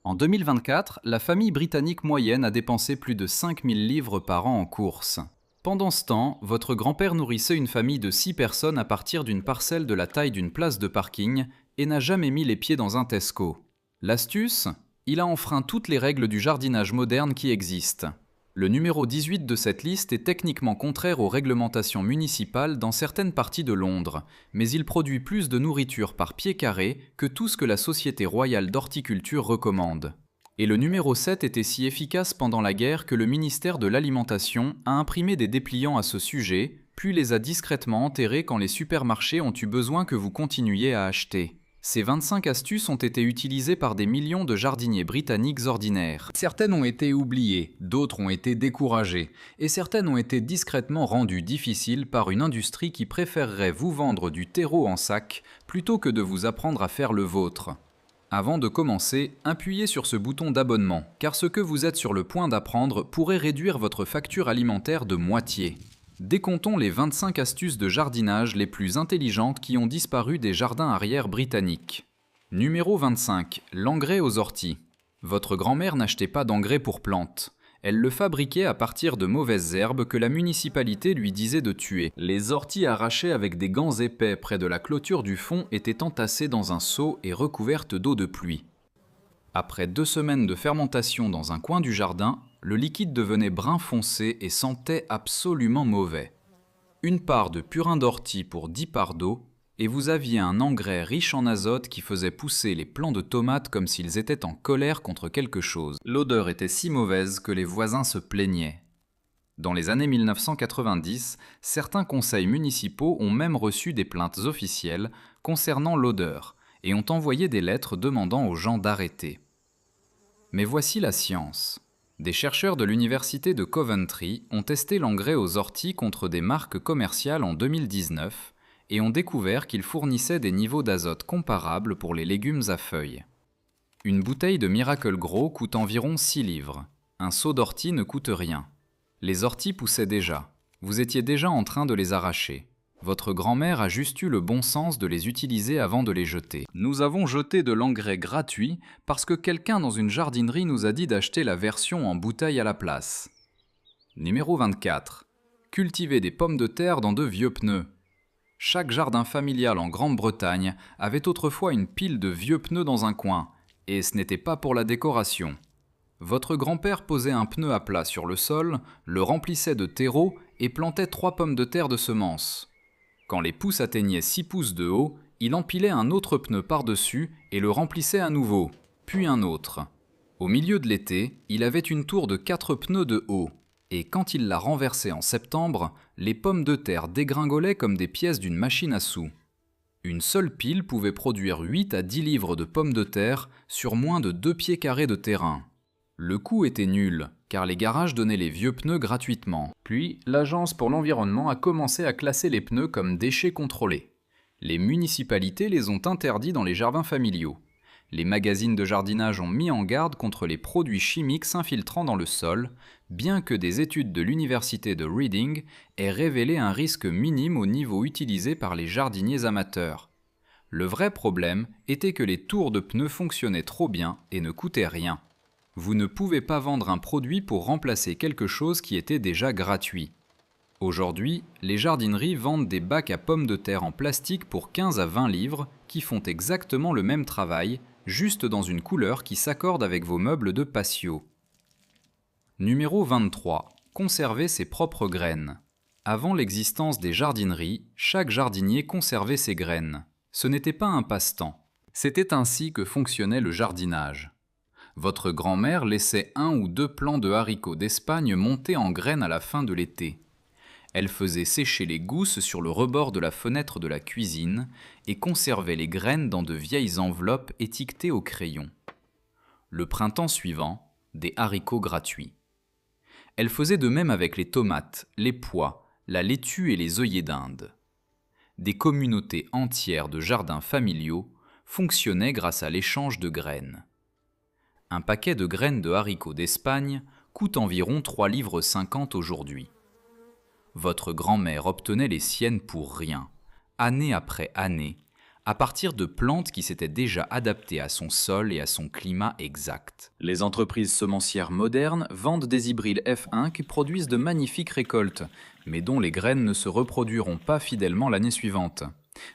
En 2024, la famille britannique moyenne a dépensé plus de 5000 livres par an en courses. Pendant ce temps, votre grand-père nourrissait une famille de 6 personnes à partir d'une parcelle de la taille d'une place de parking et n'a jamais mis les pieds dans un Tesco. L'astuce? Il a enfreint toutes les règles du jardinage moderne qui existent. Le numéro 18 de cette liste est techniquement contraire aux réglementations municipales dans certaines parties de Londres, mais il produit plus de nourriture par pied carré que tout ce que la Société royale d'horticulture recommande. Et le numéro 7 était si efficace pendant la guerre que le ministère de l'Alimentation a imprimé des dépliants à ce sujet, puis les a discrètement enterrés quand les supermarchés ont eu besoin que vous continuiez à acheter. Ces 25 astuces ont été utilisées par des millions de jardiniers britanniques ordinaires. Certaines ont été oubliées, d'autres ont été découragées, et certaines ont été discrètement rendues difficiles par une industrie qui préférerait vous vendre du terreau en sac plutôt que de vous apprendre à faire le vôtre. Avant de commencer, appuyez sur ce bouton d'abonnement, car ce que vous êtes sur le point d'apprendre pourrait réduire votre facture alimentaire de moitié. Décomptons les 25 astuces de jardinage les plus intelligentes qui ont disparu des jardins arrière britanniques. Numéro 25. L'engrais aux orties. Votre grand-mère n'achetait pas d'engrais pour plantes. Elle le fabriquait à partir de mauvaises herbes que la municipalité lui disait de tuer. Les orties arrachées avec des gants épais près de la clôture du fond étaient entassées dans un seau et recouvertes d'eau de pluie. Après 2 semaines de fermentation dans un coin du jardin, le liquide devenait brun foncé et sentait absolument mauvais. Une part de purin d'ortie pour 10 parts d'eau, et vous aviez un engrais riche en azote qui faisait pousser les plants de tomates comme s'ils étaient en colère contre quelque chose. L'odeur était si mauvaise que les voisins se plaignaient. Dans les années 1990, certains conseils municipaux ont même reçu des plaintes officielles concernant l'odeur et ont envoyé des lettres demandant aux gens d'arrêter. Mais voici la science. Des chercheurs de l'université de Coventry ont testé l'engrais aux orties contre des marques commerciales en 2019 et ont découvert qu'il fournissait des niveaux d'azote comparables pour les légumes à feuilles. Une bouteille de Miracle Grow coûte environ 6 livres. Un seau d'ortie ne coûte rien. Les orties poussaient déjà. Vous étiez déjà en train de les arracher. Votre grand-mère a juste eu le bon sens de les utiliser avant de les jeter. Nous avons jeté de l'engrais gratuit parce que quelqu'un dans une jardinerie nous a dit d'acheter la version en bouteille à la place. Numéro 24. Cultiver des pommes de terre dans de vieux pneus. Chaque jardin familial en Grande-Bretagne avait autrefois une pile de vieux pneus dans un coin, et ce n'était pas pour la décoration. Votre grand-père posait un pneu à plat sur le sol, le remplissait de terreau et plantait 3 pommes de terre de semences. Quand les pousses atteignaient 6 pouces de haut, il empilait un autre pneu par-dessus et le remplissait à nouveau, puis un autre. Au milieu de l'été, il avait une tour de 4 pneus de haut, et quand il la renversait en septembre, les pommes de terre dégringolaient comme des pièces d'une machine à sous. Une seule pile pouvait produire 8 à 10 livres de pommes de terre sur moins de 2 pieds carrés de terrain. Le coût était nul, car les garages donnaient les vieux pneus gratuitement. Puis, l'Agence pour l'environnement a commencé à classer les pneus comme déchets contrôlés. Les municipalités les ont interdits dans les jardins familiaux. Les magazines de jardinage ont mis en garde contre les produits chimiques s'infiltrant dans le sol, bien que des études de l'université de Reading aient révélé un risque minime au niveau utilisé par les jardiniers amateurs. Le vrai problème était que les tours de pneus fonctionnaient trop bien et ne coûtaient rien. Vous ne pouvez pas vendre un produit pour remplacer quelque chose qui était déjà gratuit. Aujourd'hui, les jardineries vendent des bacs à pommes de terre en plastique pour 15 à 20 livres qui font exactement le même travail, juste dans une couleur qui s'accorde avec vos meubles de patio. Numéro 23. Conserver ses propres graines. Avant l'existence des jardineries, chaque jardinier conservait ses graines. Ce n'était pas un passe-temps. C'était ainsi que fonctionnait le jardinage. Votre grand-mère laissait 1 ou 2 plants de haricots d'Espagne monter en graines à la fin de l'été. Elle faisait sécher les gousses sur le rebord de la fenêtre de la cuisine et conservait les graines dans de vieilles enveloppes étiquetées au crayon. Le printemps suivant, des haricots gratuits. Elle faisait de même avec les tomates, les pois, la laitue et les œillets d'Inde. Des communautés entières de jardins familiaux fonctionnaient grâce à l'échange de graines. Un paquet de graines de haricots d'Espagne coûte environ 3,50 livres aujourd'hui. Votre grand-mère obtenait les siennes pour rien, année après année, à partir de plantes qui s'étaient déjà adaptées à son sol et à son climat exact. Les entreprises semencières modernes vendent des hybrides F1 qui produisent de magnifiques récoltes, mais dont les graines ne se reproduiront pas fidèlement l'année suivante.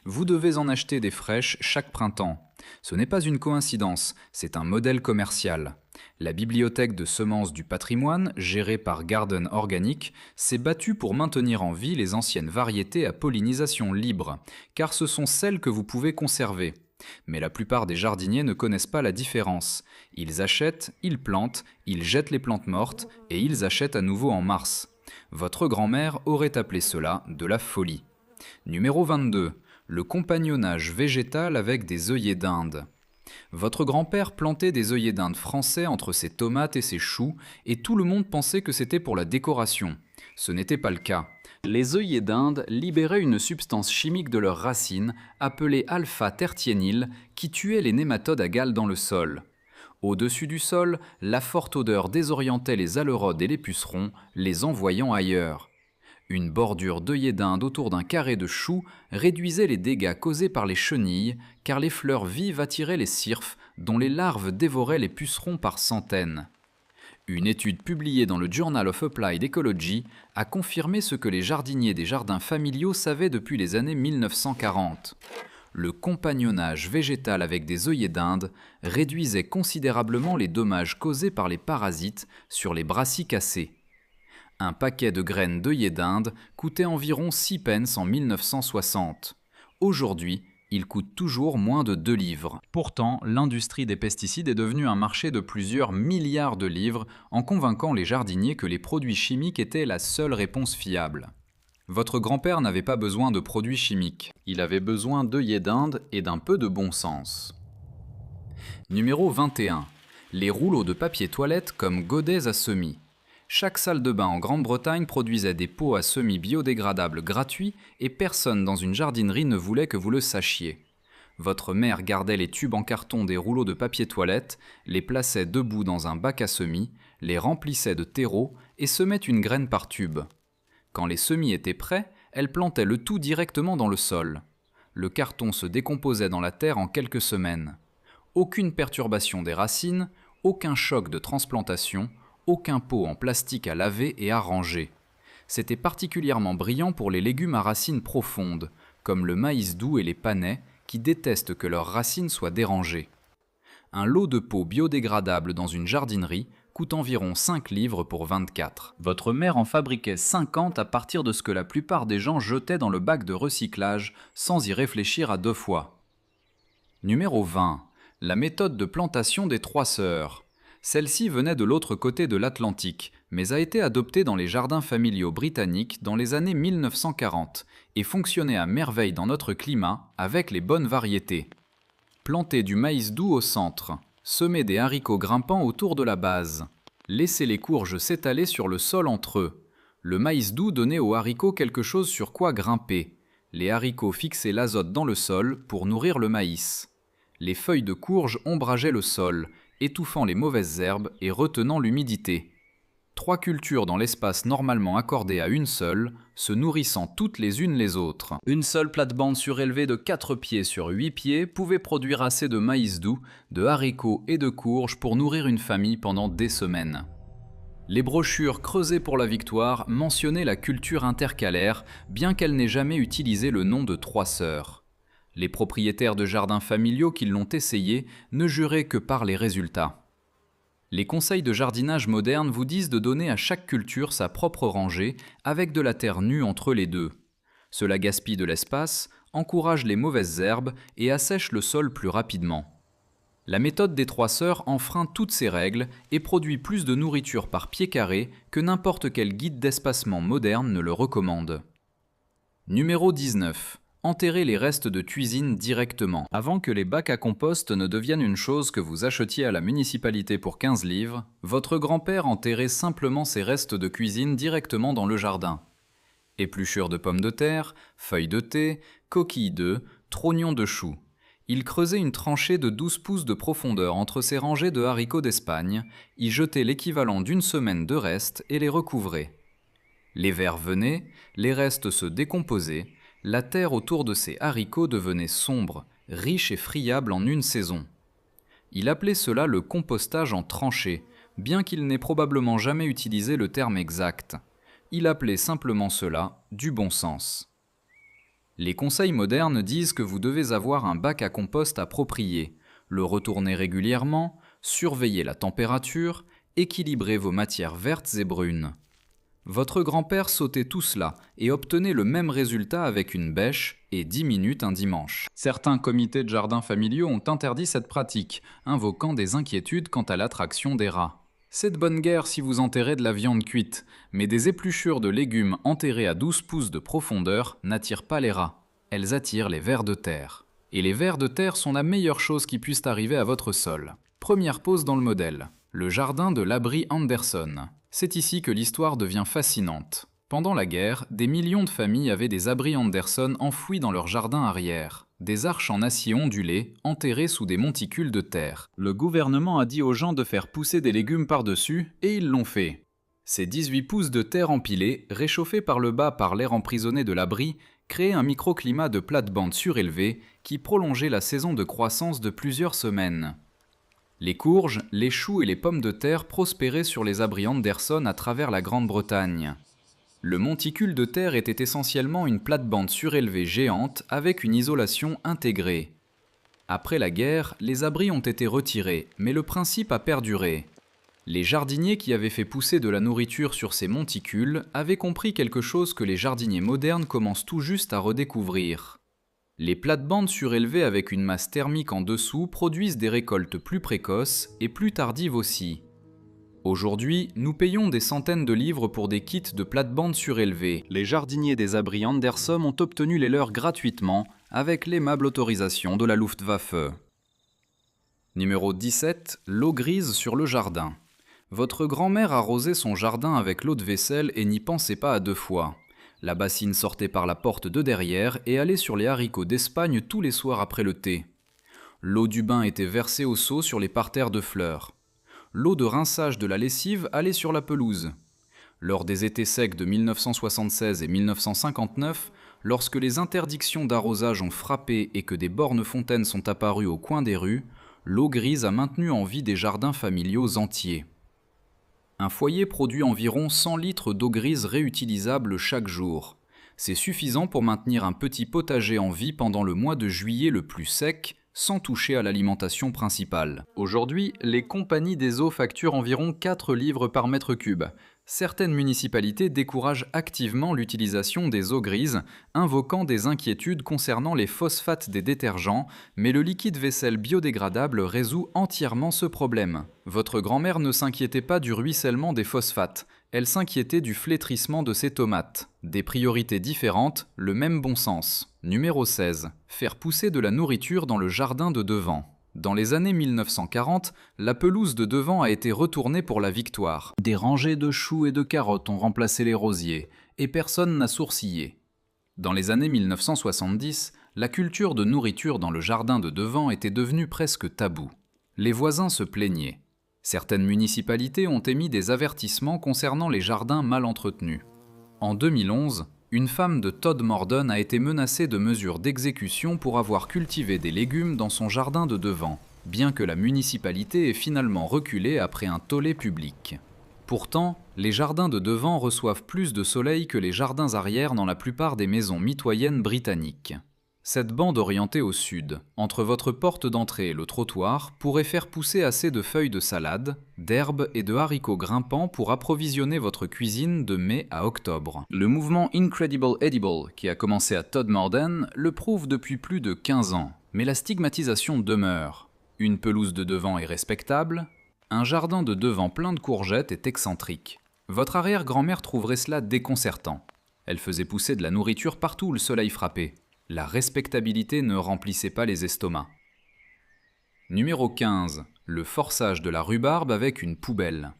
Vous devez en acheter des fraîches chaque printemps. Ce n'est pas une coïncidence, c'est un modèle commercial. La bibliothèque de semences du patrimoine, gérée par Garden Organic, s'est battue pour maintenir en vie les anciennes variétés à pollinisation libre, car ce sont celles que vous pouvez conserver. Mais la plupart des jardiniers ne connaissent pas la différence. Ils achètent, ils plantent, ils jettent les plantes mortes et ils achètent à nouveau en mars. Votre grand-mère aurait appelé cela de la folie. Numéro 22. Le compagnonnage végétal avec des œillets d'Inde. Votre grand-père plantait des œillets d'Inde français entre ses tomates et ses choux, et tout le monde pensait que c'était pour la décoration. Ce n'était pas le cas. Les œillets d'Inde libéraient une substance chimique de leurs racines, appelée alpha-tertiényl, qui tuait les nématodes à gales dans le sol. Au-dessus du sol, la forte odeur désorientait les alerodes et les pucerons, les envoyant ailleurs. Une bordure d'œillets d'Inde autour d'un carré de choux réduisait les dégâts causés par les chenilles, car les fleurs vives attiraient les cirfes, dont les larves dévoraient les pucerons par centaines. Une étude publiée dans le Journal of Applied Ecology a confirmé ce que les jardiniers des jardins familiaux savaient depuis les années 1940. Le compagnonnage végétal avec des œillets d'Inde réduisait considérablement les dommages causés par les parasites sur les brassicacées. Un paquet de graines d'œillets d'Inde coûtait environ 6 pence en 1960. Aujourd'hui, il coûte toujours moins de 2 livres. Pourtant, l'industrie des pesticides est devenue un marché de plusieurs milliards de livres en convainquant les jardiniers que les produits chimiques étaient la seule réponse fiable. Votre grand-père n'avait pas besoin de produits chimiques. Il avait besoin d'œillets d'Inde et d'un peu de bon sens. Numéro 21. Les rouleaux de papier toilette comme godets à semis. Chaque salle de bain en Grande-Bretagne produisait des pots à semis biodégradables gratuits et personne dans une jardinerie ne voulait que vous le sachiez. Votre mère gardait les tubes en carton des rouleaux de papier toilette, les plaçait debout dans un bac à semis, les remplissait de terreau et semait une graine par tube. Quand les semis étaient prêts, elle plantait le tout directement dans le sol. Le carton se décomposait dans la terre en quelques semaines. Aucune perturbation des racines, aucun choc de transplantation, aucun pot en plastique à laver et à ranger. C'était particulièrement brillant pour les légumes à racines profondes, comme le maïs doux et les panais, qui détestent que leurs racines soient dérangées. Un lot de pots biodégradables dans une jardinerie coûte environ 5 livres pour 24. Votre mère en fabriquait 50 à partir de ce que la plupart des gens jetaient dans le bac de recyclage, sans y réfléchir à 2 fois. Numéro 20. La méthode de plantation des 3 sœurs. Celle-ci venait de l'autre côté de l'Atlantique, mais a été adoptée dans les jardins familiaux britanniques dans les années 1940 et fonctionnait à merveille dans notre climat avec les bonnes variétés. Plantez du maïs doux au centre, semez des haricots grimpants autour de la base. Laissez les courges s'étaler sur le sol entre eux. Le maïs doux donnait aux haricots quelque chose sur quoi grimper. Les haricots fixaient l'azote dans le sol pour nourrir le maïs. Les feuilles de courge ombrageaient le sol, étouffant les mauvaises herbes et retenant l'humidité. 3 cultures dans l'espace normalement accordé à une seule, se nourrissant toutes les unes les autres. Une seule plate-bande surélevée de 4 pieds sur 8 pieds pouvait produire assez de maïs doux, de haricots et de courges pour nourrir une famille pendant des semaines. Les brochures creusées pour la victoire mentionnaient la culture intercalaire, bien qu'elle n'ait jamais utilisé le nom de 3 sœurs. Les propriétaires de jardins familiaux qui l'ont essayé ne juraient que par les résultats. Les conseils de jardinage modernes vous disent de donner à chaque culture sa propre rangée avec de la terre nue entre les deux. Cela gaspille de l'espace, encourage les mauvaises herbes et assèche le sol plus rapidement. La méthode des 3 sœurs enfreint toutes ces règles et produit plus de nourriture par pied carré que n'importe quel guide d'espacement moderne ne le recommande. Numéro 19. Enterrez les restes de cuisine directement. Avant que les bacs à compost ne deviennent une chose que vous achetiez à la municipalité pour 15 livres, votre grand-père enterrait simplement ses restes de cuisine directement dans le jardin. Épluchures de pommes de terre, feuilles de thé, coquilles d'œufs, trognons de choux. Il creusait une tranchée de 12 pouces de profondeur entre ces rangées de haricots d'Espagne, y jetait l'équivalent d'une semaine de restes et les recouvrait. Les vers venaient, les restes se décomposaient, la terre autour de ces haricots devenait sombre riche et friable en une saison. Il appelait cela le compostage en tranchée, bien qu'il n'ait probablement jamais utilisé le terme exact. Il appelait simplement cela du bon sens. Les conseils modernes disent que vous devez avoir un bac à compost approprié, le retourner régulièrement, surveiller la température, équilibrer vos matières vertes et brunes. Votre grand-père sautait tout cela et obtenait le même résultat avec une bêche et 10 minutes un dimanche. Certains comités de jardins familiaux ont interdit cette pratique, invoquant des inquiétudes quant à l'attraction des rats. C'est de bonne guerre si vous enterrez de la viande cuite, mais des épluchures de légumes enterrées à 12 pouces de profondeur n'attirent pas les rats. Elles attirent les vers de terre. Et les vers de terre sont la meilleure chose qui puisse arriver à votre sol. Première pause dans le modèle. Le jardin de l'abri Anderson. C'est ici que l'histoire devient fascinante. Pendant la guerre, des millions de familles avaient des abris Anderson enfouis dans leur jardin arrière. Des arches en acier ondulé, enterrées sous des monticules de terre. Le gouvernement a dit aux gens de faire pousser des légumes par-dessus, et ils l'ont fait. Ces 18 pouces de terre empilés, réchauffés par le bas par l'air emprisonné de l'abri, créaient un microclimat de plate-bande surélevée qui prolongeait la saison de croissance de plusieurs semaines. Les courges, les choux et les pommes de terre prospéraient sur les abris Anderson à travers la Grande-Bretagne. Le monticule de terre était essentiellement une plate-bande surélevée géante avec une isolation intégrée. Après la guerre, les abris ont été retirés, mais le principe a perduré. Les jardiniers qui avaient fait pousser de la nourriture sur ces monticules avaient compris quelque chose que les jardiniers modernes commencent tout juste à redécouvrir. Les plates-bandes surélevées avec une masse thermique en dessous produisent des récoltes plus précoces et plus tardives aussi. Aujourd'hui, nous payons des centaines de livres pour des kits de plates-bandes surélevées. Les jardiniers des abris Anderson ont obtenu les leurs gratuitement avec l'aimable autorisation de la Luftwaffe. Numéro 17. L'eau grise sur le jardin. Votre grand-mère arrosait son jardin avec l'eau de vaisselle et n'y pensait pas à deux fois. La bassine sortait par la porte de derrière et allait sur les haricots d'Espagne tous les soirs après le thé. L'eau du bain était versée au seau sur les parterres de fleurs. L'eau de rinçage de la lessive allait sur la pelouse. Lors des étés secs de 1976 et 1959, lorsque les interdictions d'arrosage ont frappé et que des bornes fontaines sont apparues au coin des rues, l'eau grise a maintenu en vie des jardins familiaux entiers. Un foyer produit environ 100 litres d'eau grise réutilisable chaque jour. C'est suffisant pour maintenir un petit potager en vie pendant le mois de juillet le plus sec, sans toucher à l'alimentation principale. Aujourd'hui, les compagnies des eaux facturent environ 4 livres par mètre cube. Certaines municipalités découragent activement l'utilisation des eaux grises, invoquant des inquiétudes concernant les phosphates des détergents, mais le liquide vaisselle biodégradable résout entièrement ce problème. Votre grand-mère ne s'inquiétait pas du ruissellement des phosphates, elle s'inquiétait du flétrissement de ses tomates. Des priorités différentes, le même bon sens. Numéro 16. Faire pousser de la nourriture dans le jardin de devant. Dans les années 1940, la pelouse de devant a été retournée pour la victoire. Des rangées de choux et de carottes ont remplacé les rosiers, et personne n'a sourcillé. Dans les années 1970, la culture de nourriture dans le jardin de devant était devenue presque tabou. Les voisins se plaignaient. Certaines municipalités ont émis des avertissements concernant les jardins mal entretenus. En 2011, une femme de Todmorden a été menacée de mesures d'exécution pour avoir cultivé des légumes dans son jardin de devant, bien que la municipalité ait finalement reculé après un tollé public. Pourtant, les jardins de devant reçoivent plus de soleil que les jardins arrière dans la plupart des maisons mitoyennes britanniques. Cette bande orientée au sud, entre votre porte d'entrée et le trottoir, pourrait faire pousser assez de feuilles de salade, d'herbes et de haricots grimpants pour approvisionner votre cuisine de mai à octobre. Le mouvement Incredible Edible, qui a commencé à Todmorden, le prouve depuis plus de 15 ans. Mais la stigmatisation demeure. Une pelouse de devant est respectable, un jardin de devant plein de courgettes est excentrique. Votre arrière-grand-mère trouverait cela déconcertant. Elle faisait pousser de la nourriture partout où le soleil frappait. La respectabilité ne remplissait pas les estomacs. Numéro 15. Le forçage de la rhubarbe avec une poubelle.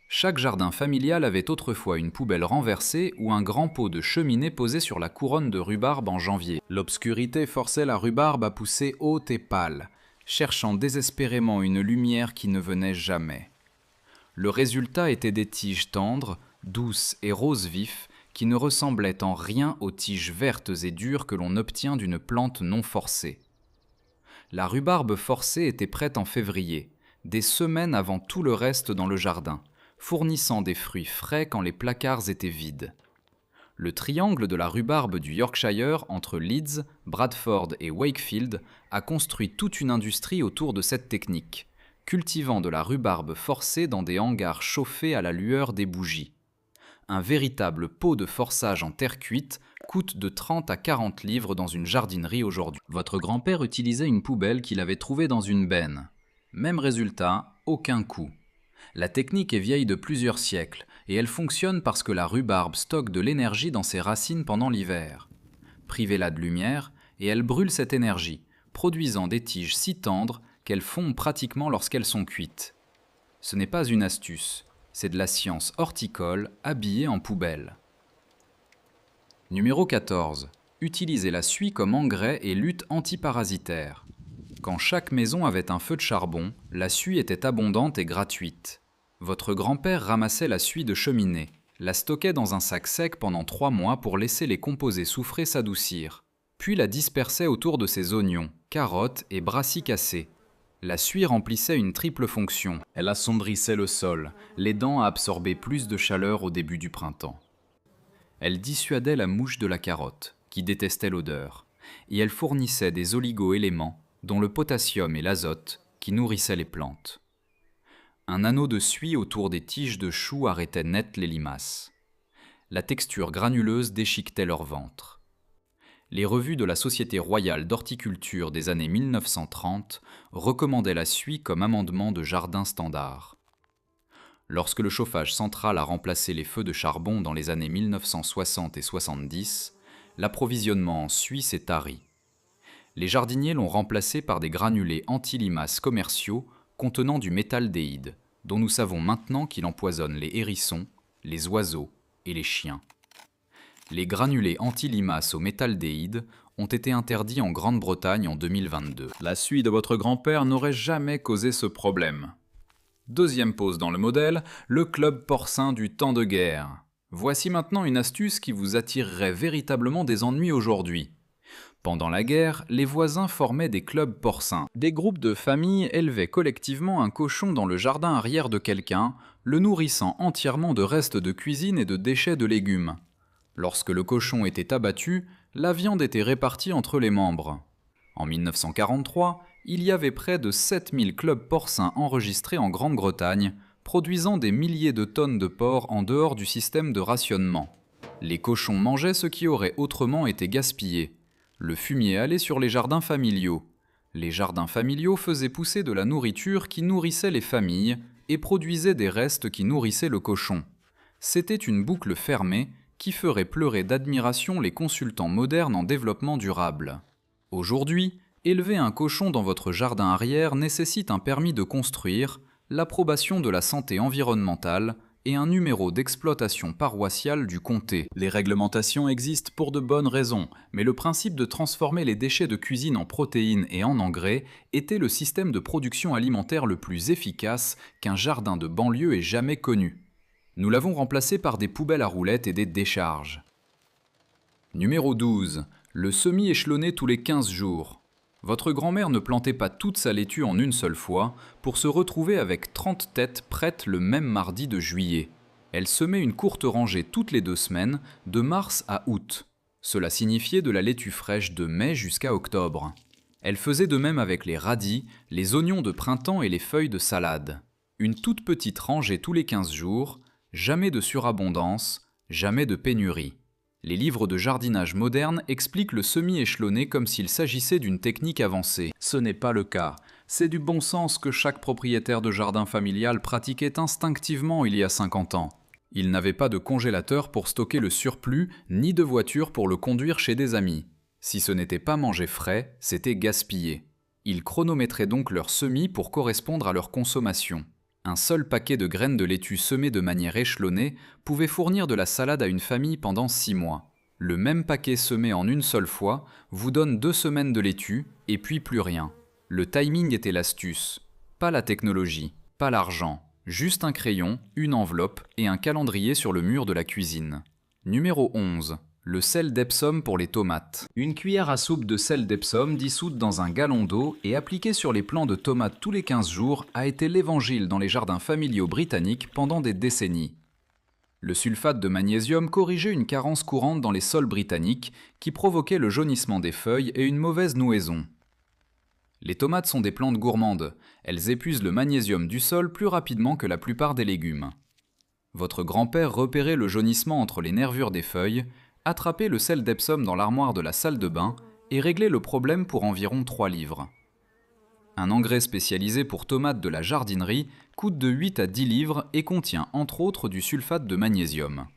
Chaque jardin familial avait autrefois une poubelle renversée ou un grand pot de cheminée posé sur la couronne de rhubarbe en janvier. L'obscurité forçait la rhubarbe à pousser haute et pâle, cherchant désespérément une lumière qui ne venait jamais. Le résultat était des tiges tendres, douces et roses vifs, qui ne ressemblait en rien aux tiges vertes et dures que l'on obtient d'une plante non forcée. La rhubarbe forcée était prête en février, des semaines avant tout le reste dans le jardin, fournissant des fruits frais quand les placards étaient vides. Le triangle de la rhubarbe du Yorkshire entre Leeds, Bradford et Wakefield a construit toute une industrie autour de cette technique, cultivant de la rhubarbe forcée dans des hangars chauffés à la lueur des bougies. Un véritable pot de forçage en terre cuite coûte de 30 à 40 livres dans une jardinerie aujourd'hui. Votre grand-père utilisait une poubelle qu'il avait trouvée dans une benne. Même résultat, aucun coût. La technique est vieille de plusieurs siècles et elle fonctionne parce que la rhubarbe stocke de l'énergie dans ses racines pendant l'hiver. Privez-la de lumière et elle brûle cette énergie, produisant des tiges si tendres qu'elles fondent pratiquement lorsqu'elles sont cuites. Ce n'est pas une astuce, c'est de la science horticole habillée en poubelle. Numéro 14. Utilisez la suie comme engrais et lutte antiparasitaire. Quand chaque maison avait un feu de charbon, la suie était abondante et gratuite. Votre grand-père ramassait la suie de cheminée, la stockait dans un sac sec pendant 3 mois pour laisser les composés soufrés s'adoucir, puis la dispersait autour de ses oignons, carottes et brassicacées. La suie remplissait une triple fonction. Elle assombrissait le sol, l'aidant à absorber plus de chaleur au début du printemps. Elle dissuadait la mouche de la carotte, qui détestait l'odeur, et elle fournissait des oligo-éléments, dont le potassium et l'azote, qui nourrissaient les plantes. Un anneau de suie autour des tiges de choux arrêtait net les limaces. La texture granuleuse déchiquetait leur ventre. Les revues de la Société royale d'horticulture des années 1930 recommandaient la suie comme amendement de jardin standard. Lorsque le chauffage central a remplacé les feux de charbon dans les années 1960 et 70, l'approvisionnement en suie s'est tari. Les jardiniers l'ont remplacé par des granulés anti-limaces commerciaux contenant du métaldéhyde, dont nous savons maintenant qu'il empoisonne les hérissons, les oiseaux et les chiens. Les granulés anti-limaces au métaldéhyde ont été interdits en Grande-Bretagne en 2022. La suie de votre grand-père n'aurait jamais causé ce problème. Deuxième pause dans le modèle, le club porcin du temps de guerre. Voici maintenant une astuce qui vous attirerait véritablement des ennuis aujourd'hui. Pendant la guerre, les voisins formaient des clubs porcins. Des groupes de familles élevaient collectivement un cochon dans le jardin arrière de quelqu'un, le nourrissant entièrement de restes de cuisine et de déchets de légumes. Lorsque le cochon était abattu, la viande était répartie entre les membres. En 1943, il y avait près de 7000 clubs porcins enregistrés en Grande-Bretagne, produisant des milliers de tonnes de porc en dehors du système de rationnement. Les cochons mangeaient ce qui aurait autrement été gaspillé. Le fumier allait sur les jardins familiaux. Les jardins familiaux faisaient pousser de la nourriture qui nourrissait les familles et produisait des restes qui nourrissaient le cochon. C'était une boucle fermée qui ferait pleurer d'admiration les consultants modernes en développement durable. Aujourd'hui, élever un cochon dans votre jardin arrière nécessite un permis de construire, l'approbation de la santé environnementale et un numéro d'exploitation paroissiale du comté. Les réglementations existent pour de bonnes raisons, mais le principe de transformer les déchets de cuisine en protéines et en engrais était le système de production alimentaire le plus efficace qu'un jardin de banlieue ait jamais connu. Nous l'avons remplacé par des poubelles à roulettes et des décharges. Numéro 12. Le semis échelonné tous les 15 jours. Votre grand-mère ne plantait pas toute sa laitue en une seule fois pour se retrouver avec 30 têtes prêtes le même mardi de juillet. Elle semait une courte rangée toutes les 2 semaines, de mars à août. Cela signifiait de la laitue fraîche de mai jusqu'à octobre. Elle faisait de même avec les radis, les oignons de printemps et les feuilles de salade. Une toute petite rangée tous les 15 jours, jamais de surabondance, jamais de pénurie. Les livres de jardinage moderne expliquent le semis échelonné comme s'il s'agissait d'une technique avancée. Ce n'est pas le cas. C'est du bon sens que chaque propriétaire de jardin familial pratiquait instinctivement il y a 50 ans. Ils n'avaient pas de congélateur pour stocker le surplus, ni de voiture pour le conduire chez des amis. Si ce n'était pas manger frais, c'était gaspillé. Ils chronométraient donc leur semis pour correspondre à leur consommation. Un seul paquet de graines de laitue semées de manière échelonnée pouvait fournir de la salade à une famille pendant 6 mois. Le même paquet semé en une seule fois vous donne 2 semaines de laitue et puis plus rien. Le timing était l'astuce. Pas la technologie, pas l'argent. Juste un crayon, une enveloppe et un calendrier sur le mur de la cuisine. Numéro 11. Le sel d'Epsom pour les tomates. Une cuillère à soupe de sel d'Epsom dissoute dans un gallon d'eau et appliquée sur les plants de tomates tous les 15 jours a été l'évangile dans les jardins familiaux britanniques pendant des décennies. Le sulfate de magnésium corrigeait une carence courante dans les sols britanniques qui provoquait le jaunissement des feuilles et une mauvaise nouaison. Les tomates sont des plantes gourmandes. Elles épuisent le magnésium du sol plus rapidement que la plupart des légumes. Votre grand-père repérait le jaunissement entre les nervures des feuilles, attrapait le sel d'Epsom dans l'armoire de la salle de bain et réglait le problème pour environ 3 livres. Un engrais spécialisé pour tomates de la jardinerie coûte de 8 à 10 livres et contient entre autres du sulfate de magnésium.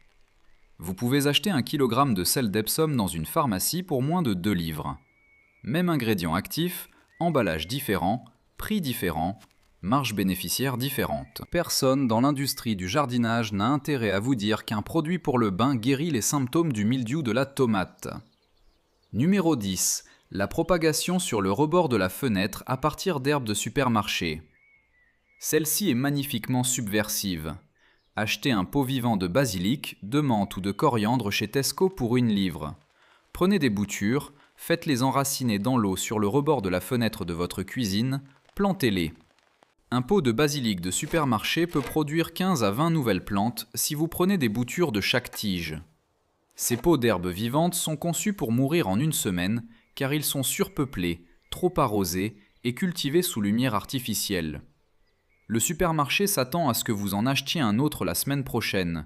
Vous pouvez acheter 1 kg de sel d'Epsom dans une pharmacie pour moins de 2 livres. Même ingrédient actif, emballage différent, prix différent, marge bénéficiaire différente. Personne dans l'industrie du jardinage n'a intérêt à vous dire qu'un produit pour le bain guérit les symptômes du mildiou de la tomate. Numéro 10. La propagation sur le rebord de la fenêtre à partir d'herbes de supermarché. Celle-ci est magnifiquement subversive. Achetez un pot vivant de basilic, de menthe ou de coriandre chez Tesco pour 1 livre. Prenez des boutures, faites-les enraciner dans l'eau sur le rebord de la fenêtre de votre cuisine, plantez-les. Un pot de basilic de supermarché peut produire 15 à 20 nouvelles plantes si vous prenez des boutures de chaque tige. Ces pots d'herbes vivantes sont conçus pour mourir en 1 semaine car ils sont surpeuplés, trop arrosés et cultivés sous lumière artificielle. Le supermarché s'attend à ce que vous en achetiez un autre la semaine prochaine.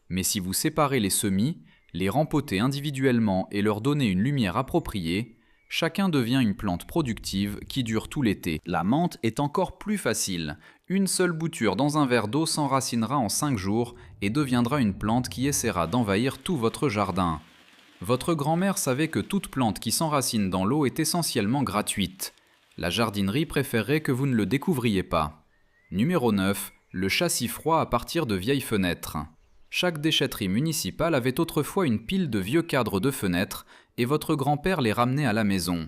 Mais si vous séparez les semis, les rempotez individuellement et leur donnez une lumière appropriée, chacun devient une plante productive qui dure tout l'été. La menthe est encore plus facile. Une seule bouture dans un verre d'eau s'enracinera en 5 jours et deviendra une plante qui essaiera d'envahir tout votre jardin. Votre grand-mère savait que toute plante qui s'enracine dans l'eau est essentiellement gratuite. La jardinerie préférerait que vous ne le découvriez pas. Numéro 9. Le châssis froid à partir de vieilles fenêtres. Chaque déchetterie municipale avait autrefois une pile de vieux cadres de fenêtres et votre grand-père les ramenait à la maison.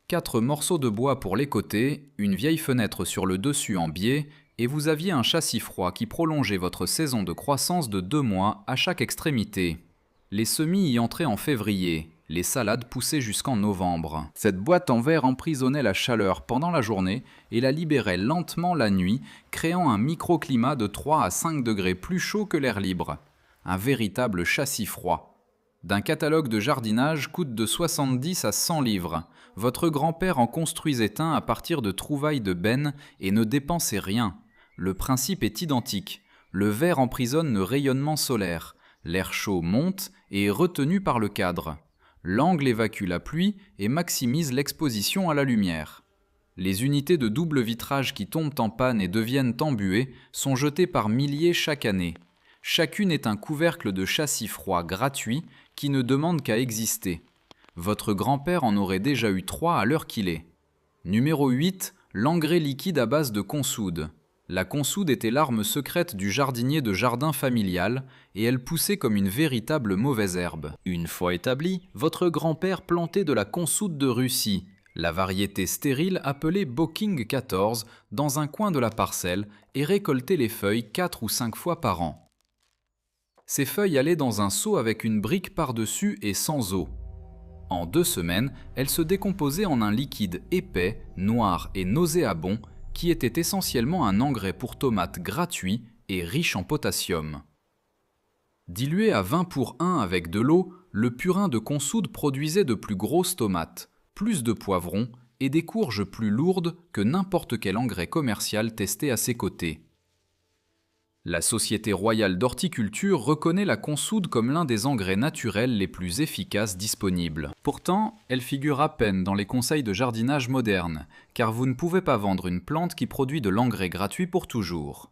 4 morceaux de bois pour les côtés, une vieille fenêtre sur le dessus en biais et vous aviez un châssis froid qui prolongeait votre saison de croissance de 2 mois à chaque extrémité. Les semis y entraient en février, les salades poussaient jusqu'en novembre. Cette boîte en verre emprisonnait la chaleur pendant la journée et la libérait lentement la nuit, créant un microclimat de 3 à 5 degrés plus chaud que l'air libre. Un véritable châssis froid. D'un catalogue de jardinage coûte de 70 à 100 livres. Votre grand-père en construisait un à partir de trouvailles de benne et ne dépensait rien. Le principe est identique. Le verre emprisonne le rayonnement solaire. L'air chaud monte et est retenu par le cadre. L'angle évacue la pluie et maximise l'exposition à la lumière. Les unités de double vitrage qui tombent en panne et deviennent embuées sont jetées par milliers chaque année. Chacune est un couvercle de châssis froid gratuit qui ne demande qu'à exister. Votre grand-père en aurait déjà eu 3 à l'heure qu'il est. Numéro 8. L'engrais liquide à base de consoude. La consoude était l'arme secrète du jardinier de jardin familial et elle poussait comme une véritable mauvaise herbe. Une fois établi, votre grand-père plantait de la consoude de Russie, la variété stérile appelée Bocking 14, dans un coin de la parcelle et récoltait les feuilles 4 ou 5 fois par an. Ces feuilles allaient dans un seau avec une brique par-dessus et sans eau. En 2 semaines, elles se décomposaient en un liquide épais, noir et nauséabond qui était essentiellement un engrais pour tomates gratuit et riche en potassium. Dilué à 20 pour 1 avec de l'eau, le purin de consoude produisait de plus grosses tomates, plus de poivrons et des courges plus lourdes que n'importe quel engrais commercial testé à ses côtés. La Société royale d'horticulture reconnaît la consoude comme l'un des engrais naturels les plus efficaces disponibles. Pourtant, elle figure à peine dans les conseils de jardinage modernes, car vous ne pouvez pas vendre une plante qui produit de l'engrais gratuit pour toujours.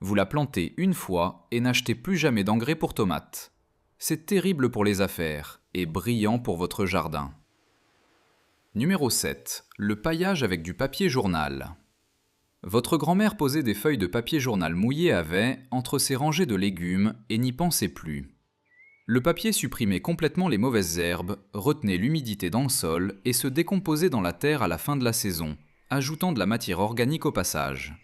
Vous la plantez une fois et n'achetez plus jamais d'engrais pour tomates. C'est terrible pour les affaires et brillant pour votre jardin. Numéro 7. Le paillage avec du papier journal. Votre grand-mère posait des feuilles de papier journal mouillées avec entre ses rangées de légumes et n'y pensait plus. Le papier supprimait complètement les mauvaises herbes, retenait l'humidité dans le sol et se décomposait dans la terre à la fin de la saison, ajoutant de la matière organique au passage.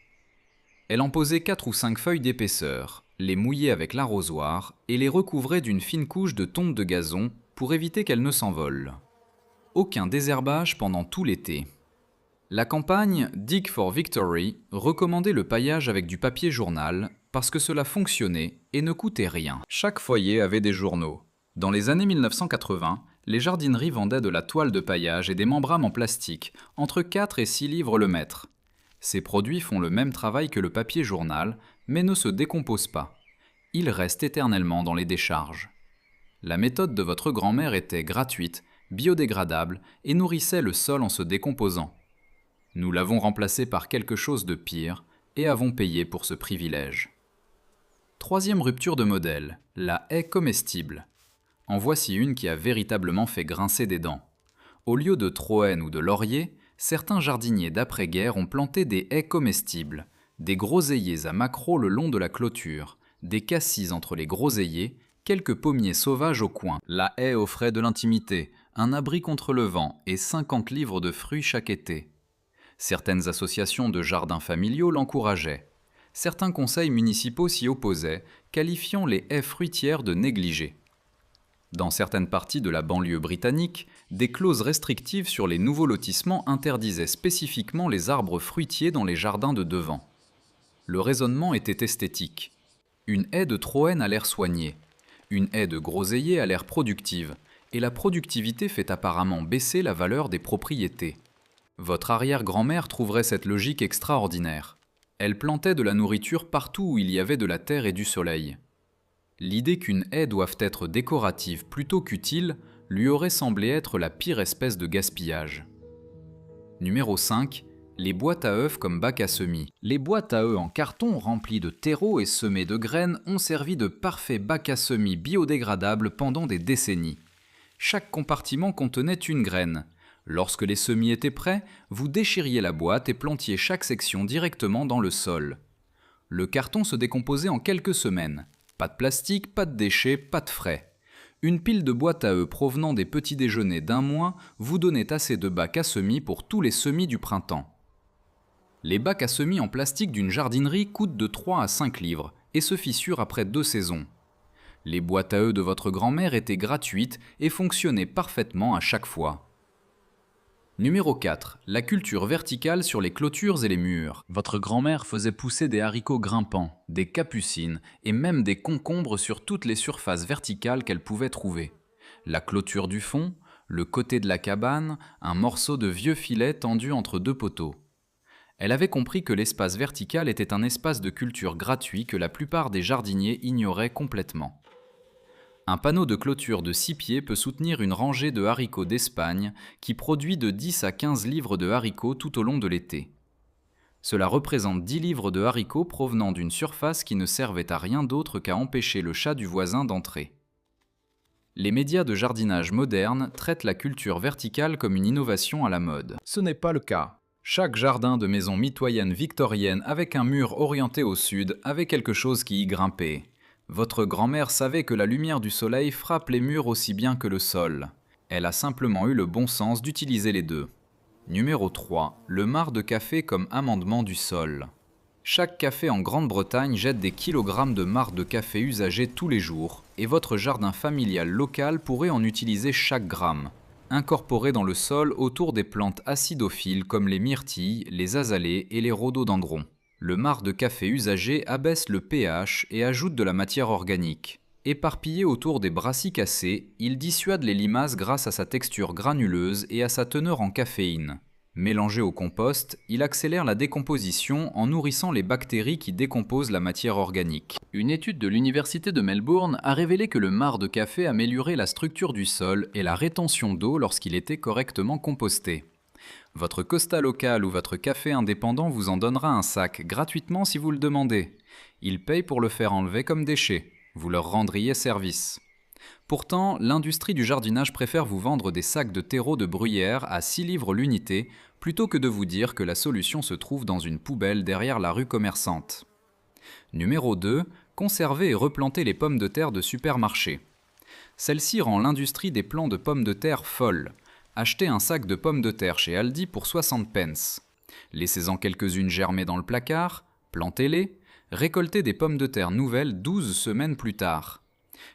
Elle en posait 4 ou 5 feuilles d'épaisseur, les mouillait avec l'arrosoir et les recouvrait d'une fine couche de tonte de gazon, pour éviter qu'elles ne s'envolent. Aucun désherbage pendant tout l'été. La campagne Dig for Victory recommandait le paillage avec du papier journal parce que cela fonctionnait et ne coûtait rien. Chaque foyer avait des journaux. Dans les années 1980, les jardineries vendaient de la toile de paillage et des membranes en plastique, entre 4 et 6 livres le mètre. Ces produits font le même travail que le papier journal, mais ne se décomposent pas. Ils restent éternellement dans les décharges. La méthode de votre grand-mère était gratuite, biodégradable et nourrissait le sol en se décomposant. Nous l'avons remplacée par quelque chose de pire et avons payé pour ce privilège. Troisième rupture de modèle, la haie comestible. En voici une qui a véritablement fait grincer des dents. Au lieu de troène ou de laurier, certains jardiniers d'après-guerre ont planté des haies comestibles, des groseilliers à maquereaux le long de la clôture, des cassis entre les groseilliers, quelques pommiers sauvages au coin. La haie offrait de l'intimité, un abri contre le vent et 50 livres de fruits chaque été. Certaines associations de jardins familiaux l'encourageaient. Certains conseils municipaux s'y opposaient, qualifiant les haies fruitières de négligées. Dans certaines parties de la banlieue britannique, des clauses restrictives sur les nouveaux lotissements interdisaient spécifiquement les arbres fruitiers dans les jardins de devant. Le raisonnement était esthétique. Une haie de troène a l'air soignée, une haie de groseillier a l'air productive, et la productivité fait apparemment baisser la valeur des propriétés. Votre arrière-grand-mère trouverait cette logique extraordinaire. Elle plantait de la nourriture partout où il y avait de la terre et du soleil. L'idée qu'une haie doive être décorative plutôt qu'utile lui aurait semblé être la pire espèce de gaspillage. Numéro 5. Les boîtes à œufs comme bac à semis. Les boîtes à œufs en carton remplies de terreau et semées de graines ont servi de parfaits bacs à semis biodégradables pendant des décennies. Chaque compartiment contenait une graine. Lorsque les semis étaient prêts, vous déchiriez la boîte et plantiez chaque section directement dans le sol. Le carton se décomposait en quelques semaines. Pas de plastique, pas de déchets, pas de frais. Une pile de boîtes à œufs provenant des petits déjeuners d'un mois vous donnait assez de bacs à semis pour tous les semis du printemps. Les bacs à semis en plastique d'une jardinerie coûtent de 3 à 5 livres et se fissurent après 2 saisons. Les boîtes à œufs de votre grand-mère étaient gratuites et fonctionnaient parfaitement à chaque fois. Numéro 4. La culture verticale sur les clôtures et les murs. Votre grand-mère faisait pousser des haricots grimpants, des capucines et même des concombres sur toutes les surfaces verticales qu'elle pouvait trouver. La clôture du fond, le côté de la cabane, un morceau de vieux filet tendu entre 2 poteaux. Elle avait compris que l'espace vertical était un espace de culture gratuit que la plupart des jardiniers ignoraient complètement. Un panneau de clôture de 6 pieds peut soutenir une rangée de haricots d'Espagne qui produit de 10 à 15 livres de haricots tout au long de l'été. Cela représente 10 livres de haricots provenant d'une surface qui ne servait à rien d'autre qu'à empêcher le chat du voisin d'entrer. Les médias de jardinage modernes traitent la culture verticale comme une innovation à la mode. Ce n'est pas le cas. Chaque jardin de maison mitoyenne victorienne avec un mur orienté au sud avait quelque chose qui y grimpait. Votre grand-mère savait que la lumière du soleil frappe les murs aussi bien que le sol. Elle a simplement eu le bon sens d'utiliser les deux. Numéro 3. Le marc de café comme amendement du sol. Chaque café en Grande-Bretagne jette des kilogrammes de marc de café usagés tous les jours, et votre jardin familial local pourrait en utiliser chaque gramme, incorporé dans le sol autour des plantes acidophiles comme les myrtilles, les azalées et les rhododendrons. Le marc de café usagé abaisse le pH et ajoute de la matière organique. Éparpillé autour des brassicacées, il dissuade les limaces grâce à sa texture granuleuse et à sa teneur en caféine. Mélangé au compost, il accélère la décomposition en nourrissant les bactéries qui décomposent la matière organique. Une étude de l'université de Melbourne a révélé que le marc de café améliorait la structure du sol et la rétention d'eau lorsqu'il était correctement composté. Votre Costa local ou votre café indépendant vous en donnera un sac gratuitement si vous le demandez. Ils payent pour le faire enlever comme déchet. Vous leur rendriez service. Pourtant, l'industrie du jardinage préfère vous vendre des sacs de terreau de bruyère à 6 livres l'unité plutôt que de vous dire que la solution se trouve dans une poubelle derrière la rue commerçante. Numéro 2. Conserver et replanter les pommes de terre de supermarché. Celle-ci rend l'industrie des plants de pommes de terre folle. Achetez un sac de pommes de terre chez Aldi pour 60 pence. Laissez-en quelques-unes germer dans le placard, plantez-les, récoltez des pommes de terre nouvelles 12 semaines plus tard.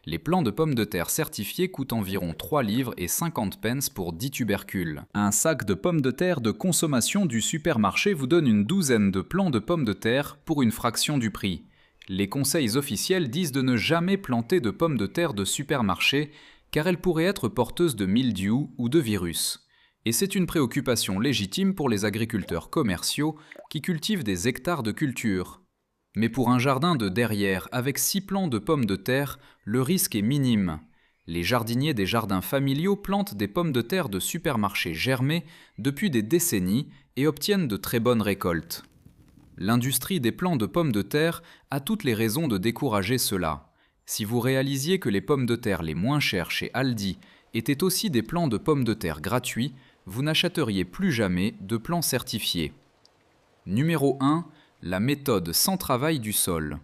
Les plants de pommes de terre certifiés coûtent environ 3 livres et 50 pence pour 10 tubercules. Un sac de pommes de terre de consommation du supermarché vous donne une douzaine de plants de pommes de terre pour une fraction du prix. Les conseils officiels disent de ne jamais planter de pommes de terre de supermarché car elles pourraient être porteuses de mildiou ou de virus. Et c'est une préoccupation légitime pour les agriculteurs commerciaux qui cultivent des hectares de culture. Mais pour un jardin de derrière avec 6 plants de pommes de terre, le risque est minime. Les jardiniers des jardins familiaux plantent des pommes de terre de supermarché germées depuis des décennies et obtiennent de très bonnes récoltes. L'industrie des plants de pommes de terre a toutes les raisons de décourager cela. Si vous réalisiez que les pommes de terre les moins chères chez Aldi étaient aussi des plants de pommes de terre gratuits, vous n'achèteriez plus jamais de plants certifiés. Numéro 1. La méthode sans travail du sol.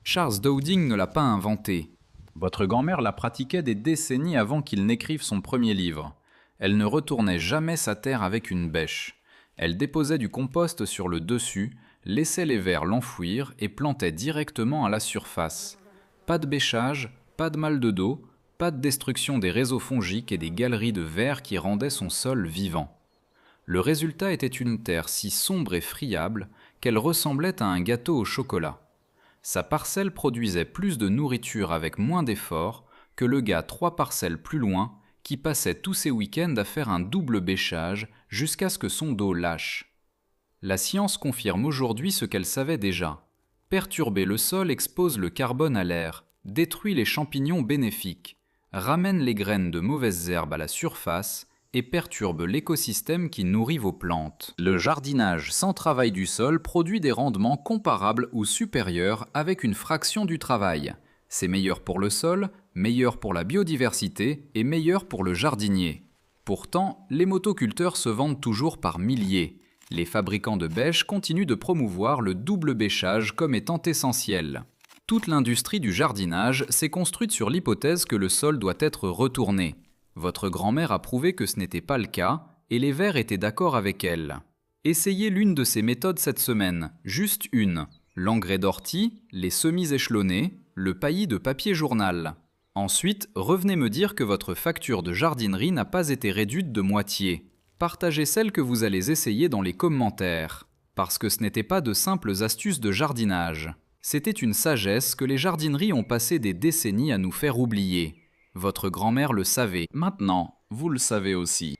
Charles Dowding ne l'a pas inventée. Votre grand-mère la pratiquait des décennies avant qu'il n'écrive son premier livre. Elle ne retournait jamais sa terre avec une bêche. Elle déposait du compost sur le dessus, laissait les vers l'enfouir et plantait directement à la surface. Pas de bêchage, pas de mal de dos, pas de destruction des réseaux fongiques et des galeries de vers qui rendaient son sol vivant. Le résultat était une terre si sombre et friable qu'elle ressemblait à un gâteau au chocolat. Sa parcelle produisait plus de nourriture avec moins d'efforts que le gars 3 parcelles plus loin qui passait tous ses week-ends à faire un double bêchage jusqu'à ce que son dos lâche. La science confirme aujourd'hui ce qu'elle savait déjà. Perturber le sol expose le carbone à l'air, détruit les champignons bénéfiques, ramène les graines de mauvaises herbes à la surface et perturbe l'écosystème qui nourrit vos plantes. Le jardinage sans travail du sol produit des rendements comparables ou supérieurs avec une fraction du travail. C'est meilleur pour le sol, meilleur pour la biodiversité et meilleur pour le jardinier. Pourtant, les motoculteurs se vendent toujours par milliers. Les fabricants de bêches continuent de promouvoir le double bêchage comme étant essentiel. Toute l'industrie du jardinage s'est construite sur l'hypothèse que le sol doit être retourné. Votre grand-mère a prouvé que ce n'était pas le cas et les vers étaient d'accord avec elle. Essayez l'une de ces méthodes cette semaine, juste une. L'engrais d'ortie, les semis échelonnés, le paillis de papier journal. Ensuite, revenez me dire que votre facture de jardinerie n'a pas été réduite de moitié. Partagez celle que vous allez essayer dans les commentaires. Parce que ce n'était pas de simples astuces de jardinage. C'était une sagesse que les jardineries ont passé des décennies à nous faire oublier. Votre grand-mère le savait. Maintenant, vous le savez aussi.